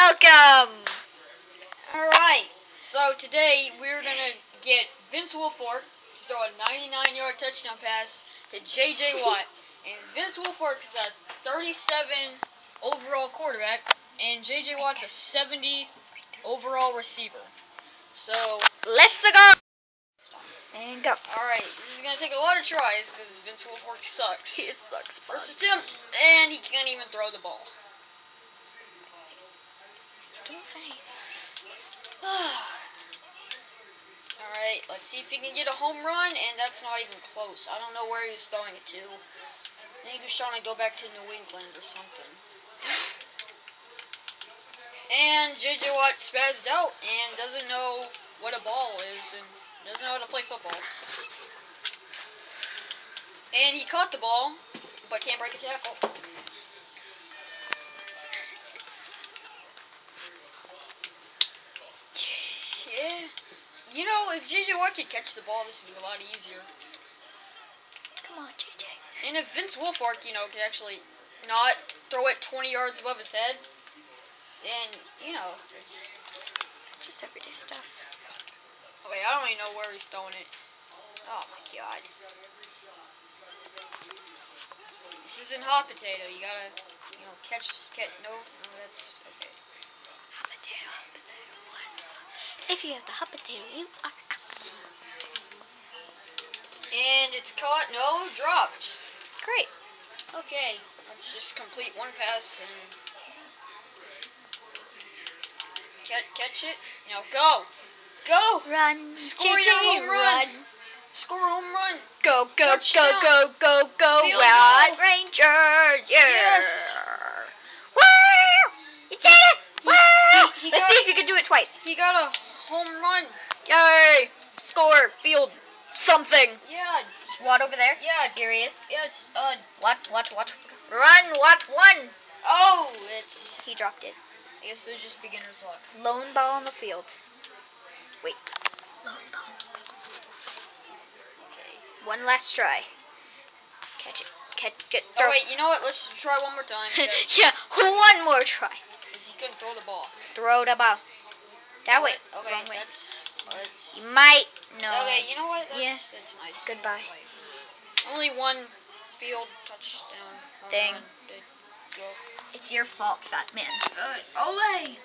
welcome! Alright, so today we're going to get Vince Wilfork to throw a 99-yard touchdown pass to J.J. Watt. And Vince Wilfork is a 37 overall quarterback, and J.J. Watt's a 70 overall receiver. So, let's go! And go. Alright, this is going to take a lot of tries because Vince Wilfork sucks. He sucks. First attempt, and he can't even throw the ball. Don't say. Alright, let's see if he can get a home run, and that's not even close. I don't know where he was throwing it to. I think he was trying to go back to New England or something. And J.J. Watt spazzed out and doesn't know what a ball is and doesn't know how to play football. And he caught the ball, but can't break a tackle. Yeah. You know, if J.J. Watt could catch the ball, this would be a lot easier. Come on, J.J. And if Vince Wilfork, could actually not throw it 20 yards above his head, then, it's just everyday stuff. Okay, I don't even know where he's throwing it. Oh my god. This isn't hot potato. You gotta, no, that's okay. Hot potato. If you have the hot potato, you are out. And it's caught. No, dropped. Great. Okay, let's just complete one pass and catch it. Now go. Go. Run. Score JJ, your home run. run. Score a home run. Go, go, Touchdown. go, go, go, go. Field Watt goal. Rangers. Yeah. Yes. Woo! You did it. Woo! he Let's got- see if you can do it twice. He got a home run. Yay. Score. Field. Something. Yeah. Is Watt over there? Yeah. Here he is. Yes. What? Run, Watt, one. Oh, He dropped it. I guess it's just beginner's luck. Lone ball on the field. Wait. Lone ball. Okay. One last try. Catch it. Get. Oh wait, you know what? Let's try one more time. Because Yeah, one more try. he couldn't throw the ball. Throw the ball. That way. Okay, Wrong way. let's. You might. No. Okay, you know what? Yeah. That's nice. Goodbye. That's right. Only one field touchdown. Home Dang. run did go. It's your fault, fat man. Good. Ole!